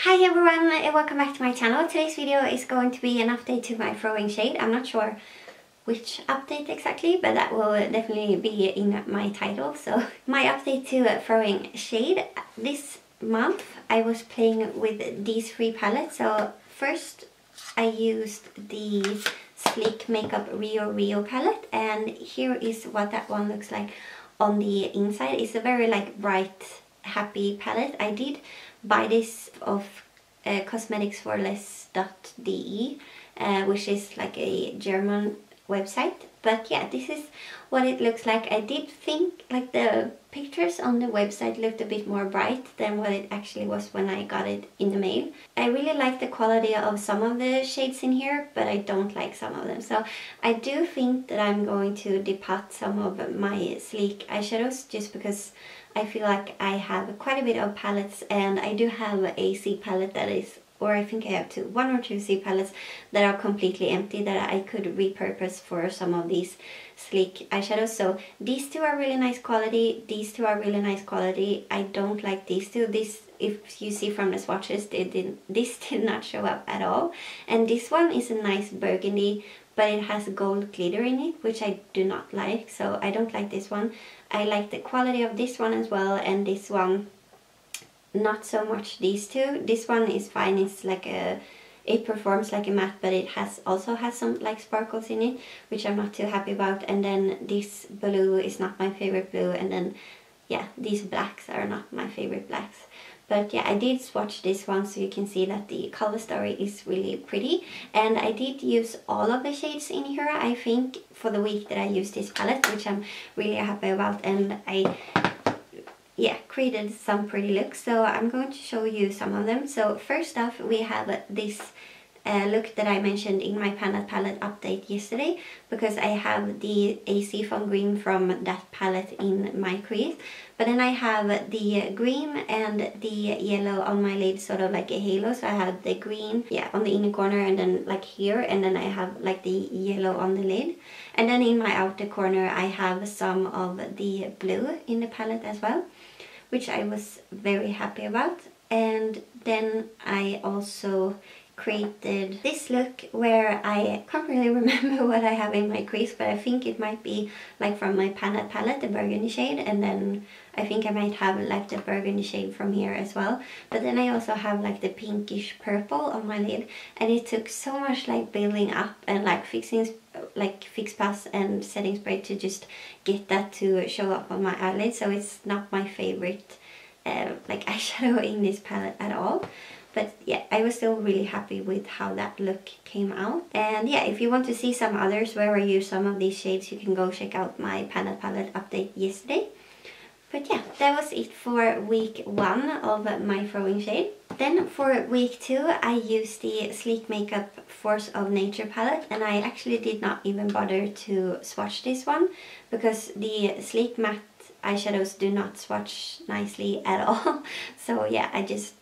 Hi everyone, and welcome back to my channel. Today's video is going to be an update to my throwing shade. I'm not sure which update exactly, but that will definitely be in my title. So my update to throwing shade. This month I was playing with these three palettes. So first I used the Sleek Makeup Rio Rio palette, and here is what that one looks like on the inside. It's a very like bright, happy palette. I did buy this of cosmeticsforless.de, which is like a German website. But yeah, this is what it looks like. I did think like the pictures on the website looked a bit more bright than what it actually was when I got it in the mail. I really like the quality of some of the shades in here, but I don't like some of them. So I do think that I'm going to depot some of my Sleek eyeshadows, just because I feel like I have quite a bit of palettes, and I do have a C palette that is, or I think I have one or two C palettes that are completely empty that I could repurpose for some of these Sleek eyeshadows. So these two are really nice quality, these two are really nice quality. I don't like these two. This, if you see from the swatches, this did not show up at all. And this one is a nice burgundy, but it has gold glitter in it, which I do not like, so I don't like this one. I like the quality of this one as well, and this one not so much. These two, this one is fine. It's like it performs like a matte, but it also has some like sparkles in it, which I'm not too happy about. And then this blue is not my favorite blue, and then yeah, these blacks are not my favorite blacks. But yeah, I did swatch this one so you can see that the color story is really pretty. And I did use all of the shades in here, I think, for the week that I used this palette, which I'm really happy about. And I created some pretty looks, so I'm going to show you some of them. So first off, we have this look that I mentioned in my palette update yesterday, because I have the AC Foam Green from that palette in my crease. But then I have the green and the yellow on my lid, sort of like a halo. So I have the green, on the inner corner, and then like here, and then I have like the yellow on the lid. And then in my outer corner I have some of the blue in the palette as well, which I was very happy about. And then I also created this look where I can't really remember what I have in my crease, but I think it might be like from my palette, the burgundy shade, and then I think I might have like the burgundy shade from here as well. But then I also have like the pinkish purple on my lid, and it took so much like building up and like fixing like Fix Plus and setting spray to just get that to show up on my eyelid. So it's not my favorite like eyeshadow in this palette at all. But yeah, I was still really happy with how that look came out. And yeah, if you want to see some others where I use some of these shades, you can go check out my palette update yesterday. But yeah, that was it for week 1 of my throwing shade. Then for week 2, I used the Sleek Makeup Force of Nature palette, and I actually did not even bother to swatch this one, because the Sleek Matte eyeshadows do not swatch nicely at all. So yeah, I just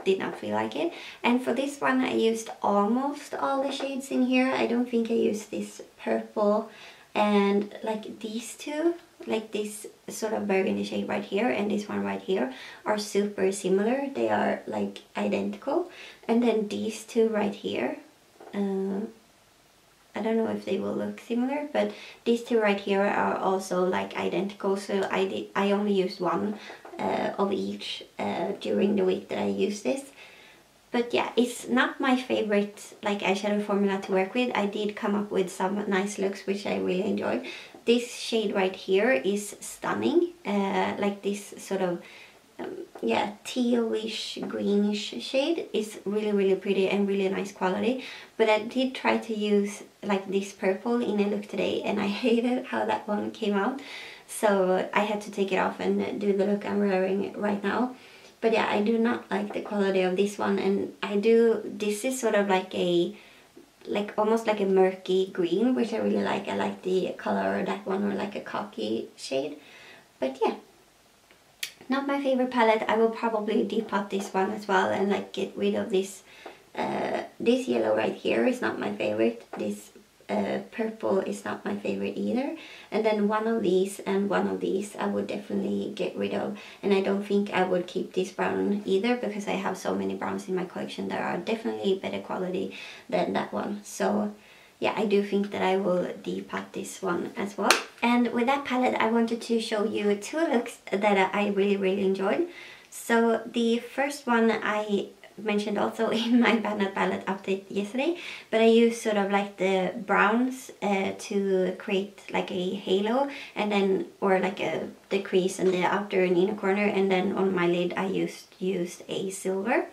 did not feel like it. And for this one I used almost all the shades in here. I don't think I used this purple, and like these two, like this sort of burgundy shade right here and this one right here, are super similar. They are like identical. And then these two right here, I don't know if they will look similar, but these two right here are also like identical. So I only used one of each during the week that I used this. But yeah, it's not my favorite like eyeshadow formula to work with. I did come up with some nice looks which I really enjoyed. This shade right here is stunning, like this sort of tealish greenish shade is really pretty and really nice quality. But I did try to use like this purple in a look today, and I hated how that one came out. So I had to take it off and do the look I'm wearing right now. But yeah, I do not like the quality of this one, and this is sort of like almost like a murky green, which I really like. I like the color of that one, or like a khaki shade. But yeah, not my favorite palette. I will probably depot this one as well and like get rid of this. This yellow right here is not my favorite. This purple is not my favorite either. And then one of these and one of these I would definitely get rid of. And I don't think I would keep this brown either, because I have so many browns in my collection that are definitely better quality than that one. So yeah, I do think that I will depot this one as well. And with that palette, I wanted to show you two looks that I really enjoyed. So the first one I mentioned also in my Banded palette update yesterday, but I used sort of like the browns to create like a halo, and then, or like the crease and the outer and inner corner, and then on my lid I used a silver.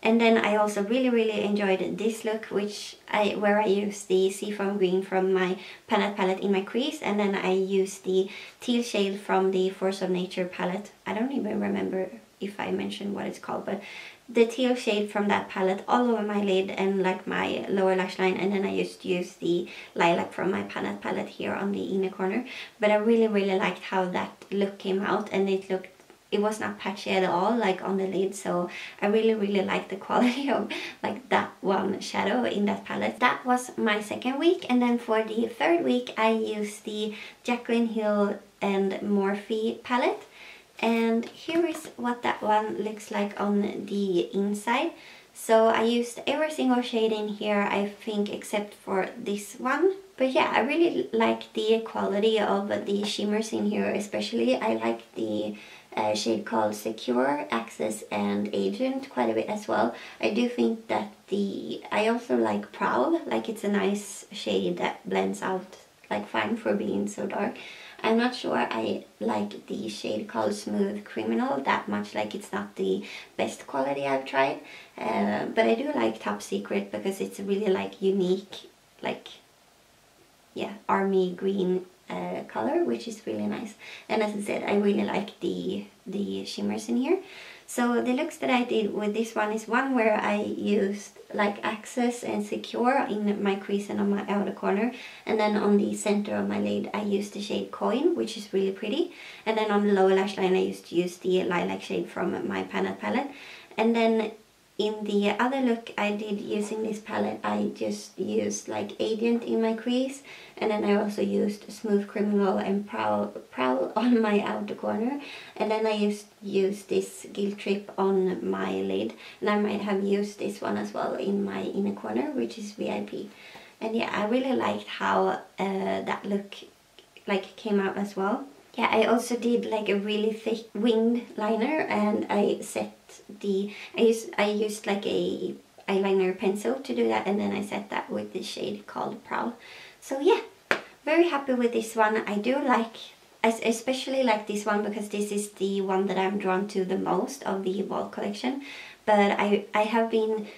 And then I also really enjoyed this look, where I used the seafoam green from my Banded palette in my crease, and then I used the teal shade from the Force of Nature palette. I don't even remember if I mentioned what it's called, but the teal shade from that palette all over my lid and like my lower lash line, and then I just used the lilac from my Banded palette here on the inner corner. But I really liked how that look came out, and it was not patchy at all like on the lid, so I really liked the quality of like that one shadow in that palette. That was my second week, and then for the third week I used the Jaclyn Hill and Morphe palette. And here is what that one looks like on the inside. So I used every single shade in here, I think, except for this one. But yeah, I really like the quality of the shimmers in here especially. I like the shade called Secure, Access and Agent quite a bit as well. I do think that I also like Proud, like it's a nice shade that blends out like fine for being so dark. I'm not sure I like the shade called Smooth Criminal that much, like it's not the best quality I've tried. But I do like Top Secret because it's a really like unique, like, yeah, army green color, which is really nice. And as I said, I really like the shimmers in here. So the looks that I did with this one is one where I used like Access and Secure in my crease and on my outer corner, and then on the center of my lid I used the shade Coin, which is really pretty, and then on the lower lash line I used the lilac shade from my Banded palette. And then in the other look I did using this palette, I just used like Agent in my crease, and then I also used Smooth Criminal and Prowl on my outer corner, and then I used this Guilt Trip on my lid, and I might have used this one as well in my inner corner, which is VIP. And yeah, I really liked how that look like came out as well. Yeah, I also did like a really thick winged liner, and I used like a eyeliner pencil to do that, and then I set that with the shade called Prowl. So yeah, very happy with this one. I do like, I especially like this one because this is the one that I'm drawn to the most of the Vault collection. But I have been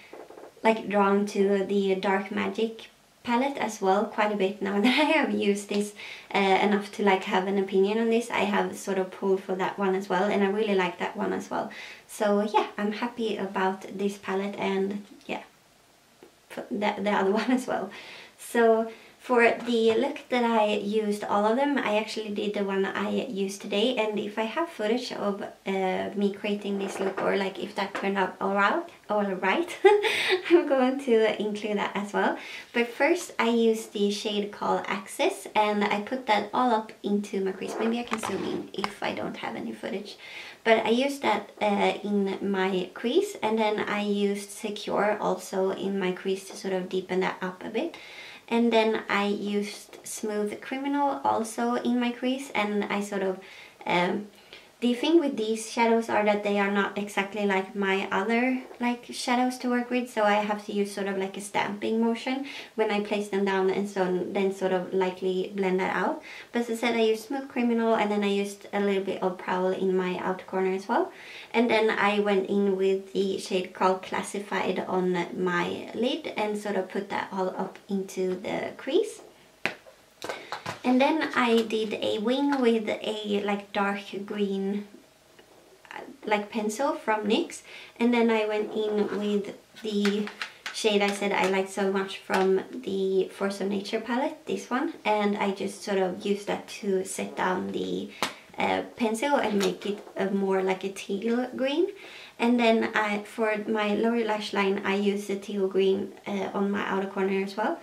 like drawn to the Dark Magic palette as well quite a bit now that I have used this enough to like have an opinion on this. I have sort of pulled for that one as well, and I really like that one as well. So yeah, I'm happy about this palette, and yeah, the other one as well. So for the look that I used all of them, I actually did the one I used today, and if I have footage of me creating this look, or like if that turned out all right, I'm going to include that as well. But first I used the shade called Access, and I put that all up into my crease. Maybe I can zoom in if I don't have any footage. But I used that in my crease, and then I used Secure also in my crease to sort of deepen that up a bit. And then I used Smooth Criminal also in my crease, and I sort of, the thing with these shadows are that they are not exactly like my other like shadows to work with, so I have to use sort of like a stamping motion when I place them down, and so then sort of lightly blend that out. But as I said, I used Smooth Criminal, and then I used a little bit of Prowl in my outer corner as well. And then I went in with the shade called Classified on my lid and sort of put that all up into the crease. And then I did a wing with a like dark green like pencil from NYX, and then I went in with the shade I said I liked so much from the Force of Nature palette, this one, and I just sort of used that to set down the pencil and make it more like a teal green. And then for my lower lash line I used the teal green on my outer corner as well.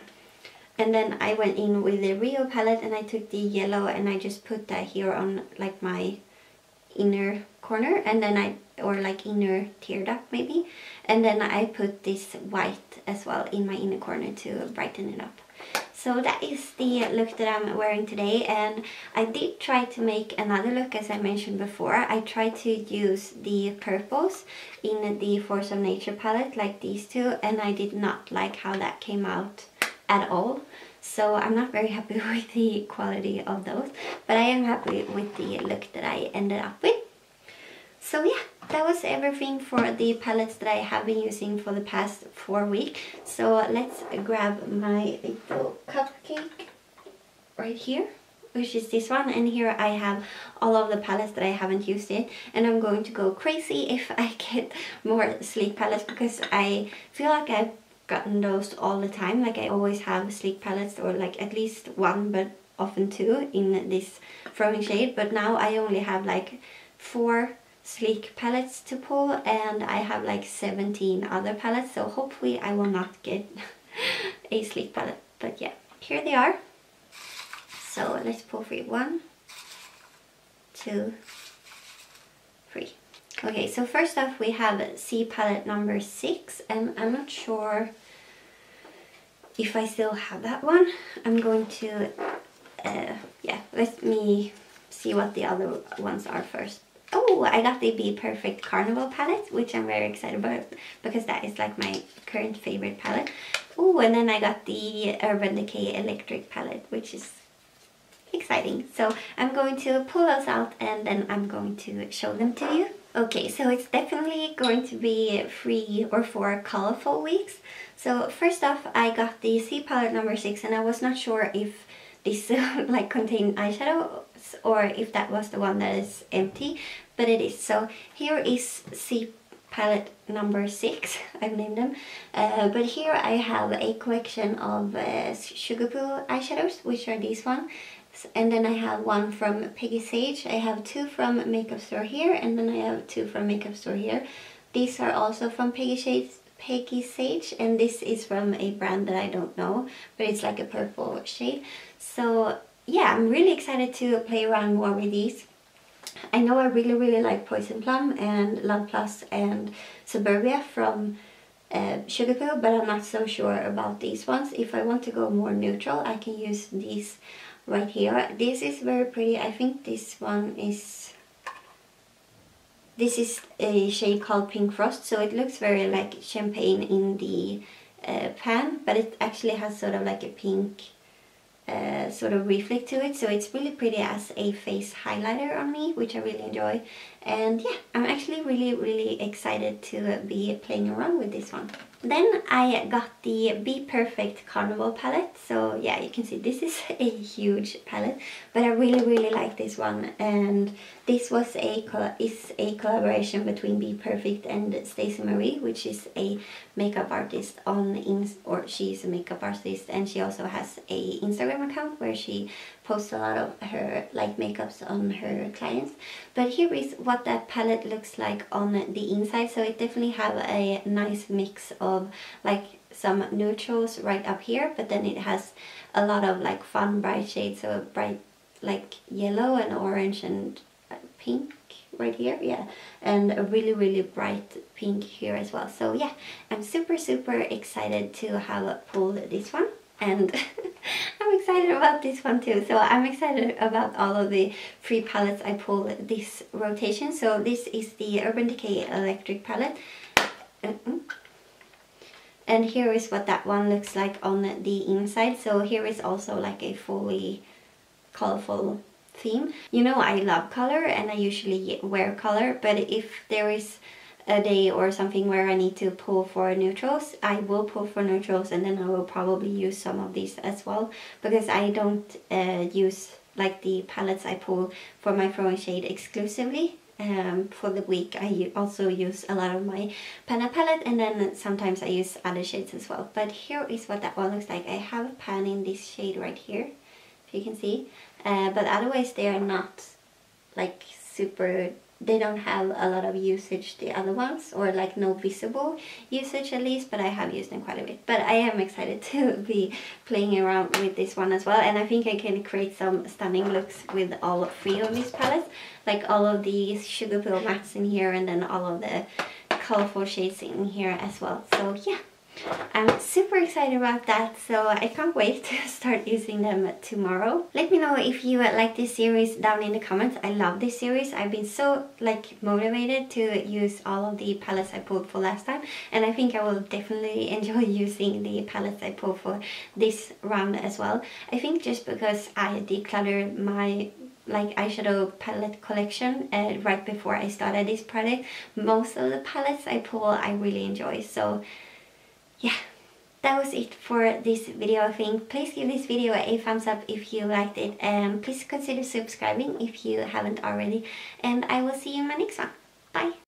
And then I went in with the Rio palette and I took the yellow and I just put that here on like my inner corner, and then or like inner tear duct maybe, and then I put this white as well in my inner corner to brighten it up. So that is the look that I'm wearing today, and I did try to make another look as I mentioned before. I tried to use the purples in the Force of Nature palette like these two, and I did not like how that came out at all. So I'm not very happy with the quality of those, but I am happy with the look that I ended up with. So yeah, that was everything for the palettes that I have been using for the past 4 weeks. So let's grab my little cupcake right here, which is this one, and here I have all of the palettes that I haven't used yet, and I'm going to go crazy if I get more sleek palettes, because I feel like I've gotten those all the time. Like I always have sleek palettes, or like at least one but often two in this throwing shade, but now I only have like 4 sleek palettes to pull, and I have like 17 other palettes, so hopefully I will not get a sleek palette. But yeah, here they are. So let's pull 3. 1, 2, 3. Okay, so first off we have C palette number 6, and I'm not sure if I still have that one. I'm going to yeah, let me see what the other ones are first. Oh, I got the bPerfect Carnival palette, which I'm very excited about because that is like my current favorite palette. Oh, and then I got the Urban Decay Electric palette, which is exciting. So I'm going to pull those out and then I'm going to show them to you. Okay, so it's definitely going to be 3 or 4 colorful weeks. So first off, I got the C palette number 6, and I was not sure if this like contained eyeshadows or if that was the one that is empty, but it is. So here is C palette number 6, I've named them, but here I have a collection of sugarpill eyeshadows, which are these ones, and then I have one from Peggy Sage. I have 2 from Makeup Store here, and then I have 2 from Makeup Store here. These are also from Peggy Sage, and this is from a brand that I don't know, but it's like a purple shade. So yeah, I'm really excited to play around more with these. I know I really like Poison Plum and Love Plus and Suburbia from Sugarpill, but I'm not so sure about these ones. If I want to go more neutral, I can use these right here. This is very pretty. I think this one is... This is a shade called Pink Frost, so it looks very like champagne in the pan, but it actually has sort of like a pink sort of reflect to it, so it's really pretty as a face highlighter on me, which I really enjoy. And yeah, I'm actually really excited to be playing around with this one. Then I got the bPerfect Carnival palette. So yeah, you can see this is a huge palette, but I really like this one. And this was a collaboration between bPerfect and Stacey Marie, which is a makeup artist or she's a makeup artist, and she also has a Instagram account where she posts a lot of her like makeups on her clients. But here is what that palette looks like on the inside. So it definitely have a nice mix of like some neutrals right up here, but then it has a lot of like fun bright shades, so bright like yellow and orange and pink right here, yeah, and a really bright pink here as well. So yeah, I'm super excited to have pulled this one, and I'm excited about this one too. So I'm excited about all of the 3 palettes I pulled this rotation. So this is the Urban Decay Electric palette. And here is what that one looks like on the inside. So here is also like a fully colorful theme. You know, I love color and I usually wear color, but if there is a day or something where I need to pull for neutrals, I will pull for neutrals, and then I will probably use some of these as well, because I don't use like the palettes I pull for my throwing shade exclusively. For the week I also use a lot of my Panna palette, and then sometimes I use other shades as well. But here is what that one looks like. I have a pan in this shade right here, if you can see, but otherwise they are not like super they don't have a lot of usage, the other ones, or like no visible usage at least, but I have used them quite a bit. But I am excited to be playing around with this one as well, and I think I can create some stunning looks with all 3 of these palettes, like all of these sugar pill mattes in here, and then all of the colorful shades in here as well. So yeah, I'm super excited about that, so I can't wait to start using them tomorrow. Let me know if you like this series down in the comments. I love this series. I've been so like motivated to use all of the palettes I pulled for last time, and I think I will definitely enjoy using the palettes I pulled for this round as well. I think just because I decluttered my like eyeshadow palette collection right before I started this project, most of the palettes I pull I really enjoy. So yeah, that was it for this video, I think. Please give this video a thumbs up if you liked it, and please consider subscribing if you haven't already, and I will see you in my next one. Bye!